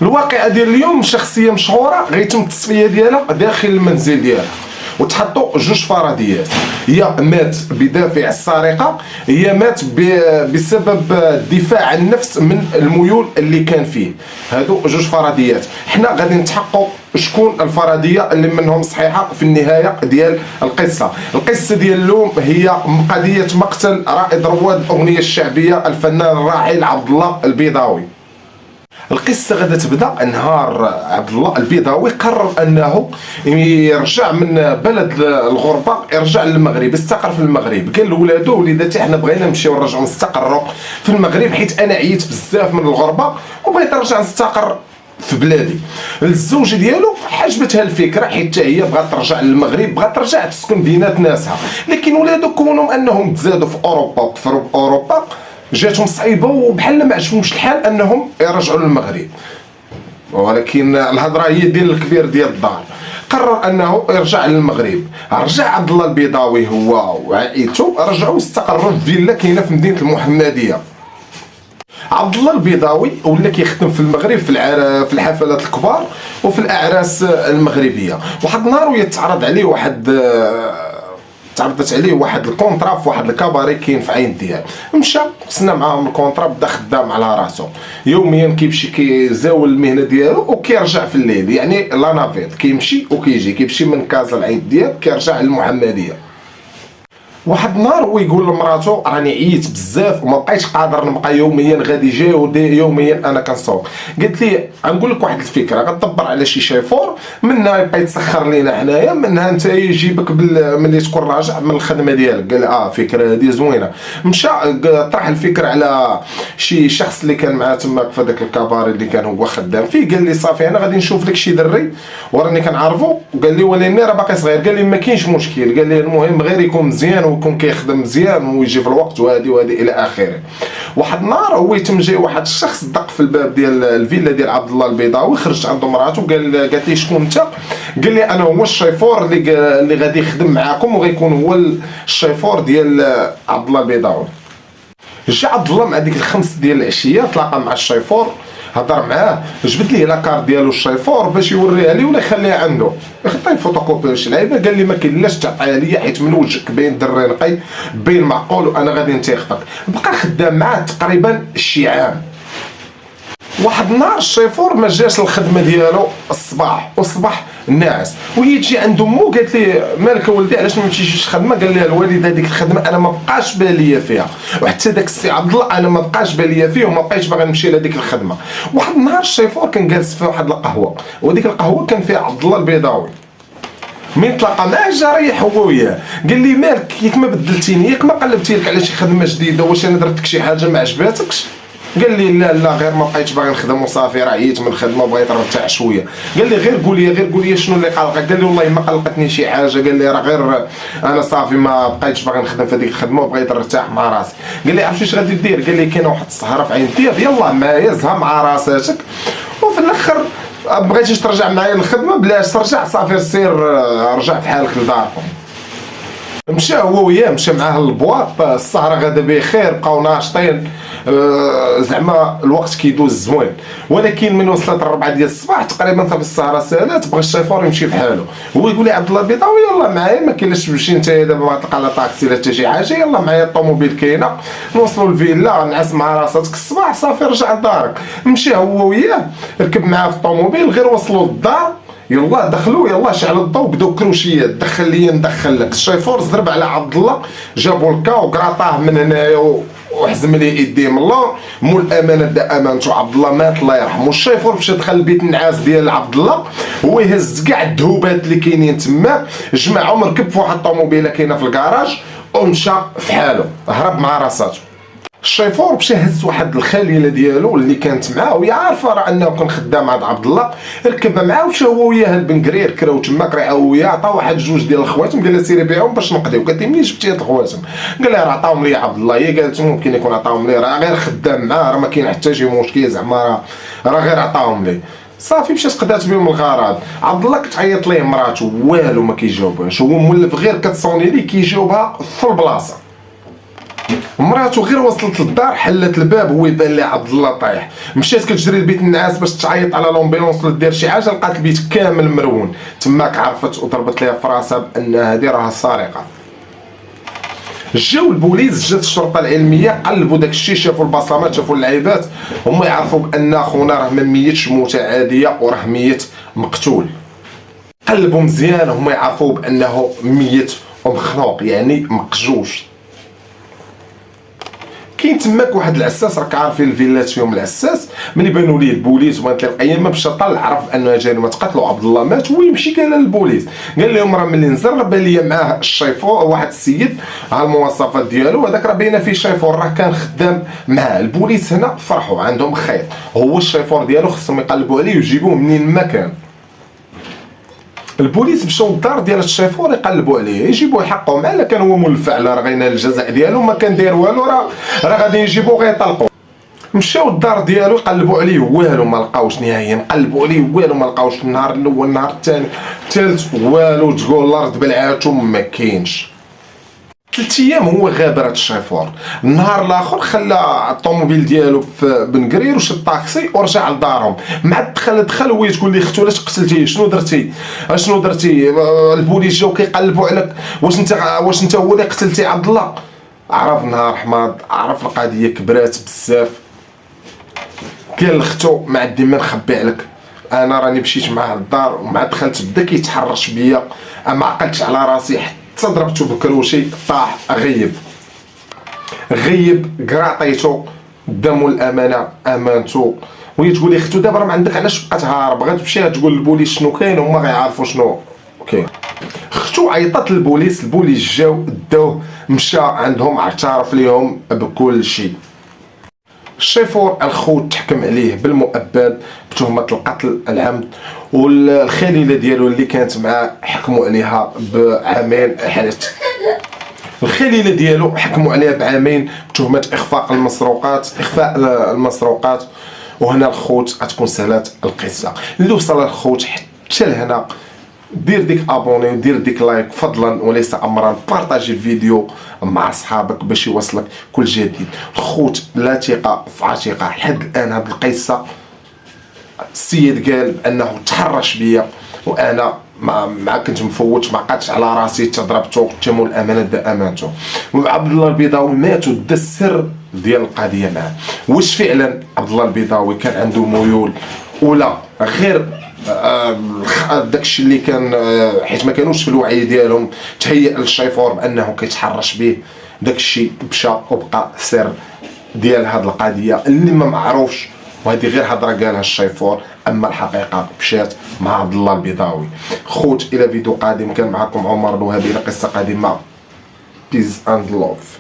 الواقعه ديال اليوم شخصيه مشهوره غيتم التصفيه ديالها داخل المنزل ديالها، وتحطوا جوج فرضيات: هي مات بدافع السرقه، هي مات بسبب الدفاع عن النفس من الميول اللي كان فيه. هادو جوج فرضيات، حنا غادي نتحققوا شكون الفرضيه اللي منهم صحيحه في النهايه ديال القصه. القصه ديال اليوم هي قضيه مقتل رائد رواد الاغنيه الشعبيه الفنان الراحل عبد الله البيضاوي. القصه غادا تبدا نهار عبد الله البيضاوي قرر انه يرجع من بلد الغربه، يرجع للمغرب، استقر في المغرب. قال لولادو وليداتي حنا بغينا نمشيو نرجعوا نستقروا في المغرب، حيت انا عييت بزاف من الغربه وبغيت نرجع نستقر في بلادي. الزوجه ديالو عجبتها الفكره، حيت هي بغات ترجع للمغرب، بغات ترجع تسكن بينات ناسها. لكن ولادو كونهم انهم تزادوا في اوروبا وكفروا باوروبا جاتهم صعيبه وبحال ما عجبهمش الحال انهم يرجعوا للمغرب. ولكن الهضره هي ديال الكبير ديال الدار، قرر انه يرجع للمغرب. رجع عبد الله البيضاوي هو وعائلته، رجعوا استقروا في فيلا كاينه في مدينه المحمديه. عبد الله البيضاوي ولا كيخدم في المغرب في الحفلات الكبار وفي الاعراس المغربيه. واحد النهار يتعرض عليه تعرضت عليه واحد الكونطرا في واحد الكاباري كاين في عين ديال. مشى سنا معاهم الكونطرا، بدا خدام على راسو، يوميا كيمشي كيزاول المهنه ديالو وكيرجع في الليل، يعني لا نافيت كيمشي وكيجي، كيمشي من كازا العين ديال كيرجع للمحمديه. واحد النهار هو يقول لمراتو راني عييت بزاف وما بقيتش قادر نبقى يوميا غادي جاي يوميا انا كنصوم. قلت لي غنقول لك واحد الفكره، غتدبر على شي شيفور منها يبقى يتسخر لينا حنايا، منها انت يجيبك ملي تكون راجع من الخدمه ديالك. قال فكره هذه زوينه. مشى طرح الفكره على شي شخص اللي كان معاه تماك في هذاك الكباري اللي كان هو خدام فيه. قال لي صافي انا غادي نشوف لك شي دري وراني كنعرفو. قال لي ولكن راه باقي صغير. قال لي ما كاينش مشكل، قال لي المهم غير يكون مزيان ويكون كيخدم مزيان ويجي في الوقت وهذه الى اخره. واحد النهار هو يتم جاي واحد الشخص دق في الباب ديال الفيلا ديال عبد الله البيضاوي، خرج عنده مراته قالت لي شكون انت؟ قال لي انا هو الشيفور اللي غادي يخدم معاكم وغيكون هو الشيفور ديال عبد الله البيضاوي. جا عبد الله مع ديك الخمس ديال العشيه، تلاقى مع الشيفور، هضر معاه، جبت ليه لاكار ديالو الشيفور باش يوريها لي ولا يخليها عنده، خطي فوتوكوبي شي لعيبه. قال لي ما كاينلاش تعطيها ليا حيت من وجهك باين دري نقي باين معقول وانا غادي نتيقفك. بقى خدام معاه تقريبا شي عام. واحد النهار الشيفور ما جاش الخدمه ديالو الصباح، والصباح ناعس، وهي تجي عند امو قالت لي مالك ولدي علاش ما مشيتيش الخدمه؟ قال لها الوالد هذيك الخدمه انا ما بقاش باليا فيها، وحتى داك السي عبد الله انا ما بقاش باليا فيه وما بقيتش باغي نمشي لهذيك الخدمه. واحد النهار الشيفور كان جالس في واحد القهوه، وديك القهوه كان فيها عبد الله البيضاوي. من تلاقى معاه جا ريح هو وياه، قال لي مالك ياك ما بدلتيني، ياك ما قلبتي لك على شي خدمه جديده، واش انا درت لك شي حاجه ما عجباتكش؟ قال لي لا غير ما بقيتش باغي نخدم وصافي، راه عييت من الخدمه وبغيت نرتاح شويه. قال لي غير قول لي شنو اللي قلقك؟ قال لي والله ما قلقتني شي حاجه، قال لي راه غير انا صافي ما بقيتش باغي نخدم في هذيك الخدمه وبغيت نرتاح مع راسي. قال لي عرفتي اش غادي دير؟ قال لي كاينه واحد السهره في عين دياب، يلاه معايا زها مع راساتك، وفي الاخر بغيتيش ترجع معايا للخدمه بلاش ترجع، صافي سير رجع في حالك لداركم. مشى هو وياه، مشى معاه للبواط، السهره غادا بخير، بقاو ناشطين، زعما الوقت كيدوز زوين. ولكن من وصلت 4 ديال الصباح تقريبا صافي السهره سالات، بغى الشيفور يمشي بحالو. هو يقول لي عبد الله البيضاوي يلاه معايا، ما كاينلاش تمشي انت دابا ما تلقى لا طاكسي لا حتى شي حاجه، يلاه معايا الطوموبيل كاينه، نوصلوا للفيلا نعس مع راساتك الصباح صافي رجع لدارك. مشى هو وياه، ركب معاه في الطوموبيل، غير وصلوا للدار يلا دخلوا يلا شعل الضوء، بداو كروشيات، دخل لي ندخل لك. الشيفور زرب على عبد الله، جابوا الكاو قراطاه من هنايا وحزم لي يديه من الله، مول الامانه دا امانته. عبد الله مات الله يرحمه. الشيفور مشى دخل البيت النعاس ديال عبد الله، هو يهز كاع الذهوبات اللي كاينين تما، جمعهم ركب في واحد الطوموبيله كاينه في الكراج ومشى في حاله، هرب مع راساته. الشيفور مشى هز واحد الخليله ديالو اللي كانت معاه وهي عارفه راه انه كان خدام عند عبد الله، ركبها معاه ومشى هو وياه البنكرير، كراو تما كريعه وياه، عطا واحد جوج ديال الخواتم، قال لها سيري بيعهم باش نقضيو. قالت لي منين جبتي هاد الخواتم؟ قال لها راه عطاهم لي عبد الله. هي قالت ممكن يكون عطاهم لي، راه غير خدام معاه، راه ما كاين حتى شي مشكل، زعما راه غير عطاهم لي. صافي مشات قدات بهم الغراض. عبد الله كتعيط ليه مراته والو ما كيجاوبهاش، هو مولف غير كتصوني ليه كيجاوبها في البلاصه. مراتو غير وصلت للدار حلت الباب هو يبان لي عبد الله طايح، مشات كتجري لبيت النعاس باش تعيط على لومبيلونس ولا دير شي حاجه، لقات البيت كامل مرون. تماك عرفت وضربت ليها في راسها بان هذه راها سارقه. جاو البوليس، جات الشرطه العلميه، قلبوا داك الشيء، شافوا البصمات، شافوا اللعيبات، هما يعرفوا بان خونا راه ما ميتش موته عاديه وراه ميت مقتول. قلبوا مزيان، هما يعرفوا بانه ميت ومخنوق يعني مقجوج. كاين تماك واحد العساس، راك عارفين الفيلات فيهم العساس، ملي بانوا ليه البوليس وبانت ليه القيامه مشى طلع عرف انه جريمه قتل وعبد الله مات، هو يمشي قال للبوليس، قال لهم راه ملي نزل بان لي معاه الشيفور واحد السيد، ها المواصفات ديالو، هذاك راه باينه فيه شيفور راه كان خدام معاه. البوليس هنا فرحوا، عندهم خيط، هو الشيفور ديالو خصهم يقلبوا عليه ويجيبوه منين ما كان. البوليس مشاو للدار ديال الشيفور يقلبوا عليه، يجيبوه يحققوا معاه، كان هو ملفع راه غينال الجزاء ديالو، ما كان داير والو، راه غادي يجيبوه غيطلقوا. مشاو للدار ديالو يقلبوا عليه والو ما لقاوش نهائيا، قلبوا عليه والو ما لقاوش، النهار الاول النهار الثاني الثالث والو، تقول الارض بلعاتو ما كاينش. 3 ايام هو غابر هاد الشيفور. النهار الاخر خلى الطوموبيل ديالو في بن قرير وشد طاكسي ورجع لدارهم. مع دخل وهي تقول لي اختو علاش قتلتي، شنو درتي شنو درتي، البوليس جاو كيقلبوا عليك، واش انت هو اللي قتلتي عبد الله. عرف نهار حماض، عرف القضيه كبرات بزاف، قال لختو ما عندي ما نخبي عليك، انا راني مشيت معاه للدار ومع دخلت بدا كيتحرش بيا، ما عقلتش على راسي حتى ضربتو بكروشي طاح غيب قراطيتو قدامو الامانه امانتو. وهي تقول لي اختو دابا راه ما عندك علاش بقات هارب، غتمشي تقول للبوليس شنو كاين، هما غيعرفوا شنو كاين. اختو عيطات للبوليس، البوليس جاو داوه مشى عندهم اعترف ليهم بكل شيء. الشيفور الخوت تحكم عليه بالمؤبد بتهمه القتل العمد، والخليله ديالو اللي كانت معاه حكموا عليها بعامين حبس. الخليله ديالو حكموا عليها بعامين بتهمه اخفاء المسروقات. وهنا الخوت غتكون سهلات القصه. اللي وصل الخوت حتى لهنا دير ديك ابوني ودير ديك لايك فضلا وليس امرا، بارطاجي الفيديو مع اصحابك باش يوصلك كل جديد. الخوت لا ثقه في عتيقه لحد الان. هاد القصه السيد قال بانه تحرش بيا وانا ما كنت مفوت، ما عقدتش على راسي تضربته تمو الامانه دا امانته. وعبد الله البيضاوي مات ودا السر ديال القضيه معاه. واش فعلا عبد الله البيضاوي كان عنده ميول ولا غير داكشي اللي كان، حيت ما كانوش في الوعي ديالهم تهيأ للشيفور بانه كيتحرش به، داكشي مشى وبقى سر ديال هاد القضيه اللي ما معروفش، وهذه غير هضره قالها الشيفور، اما الحقيقه مشات مع عبد الله البيضاوي. خوت الى فيديو قادم، كان معكم عمر الوهابي لقصه قادمه. بيز اند لوف.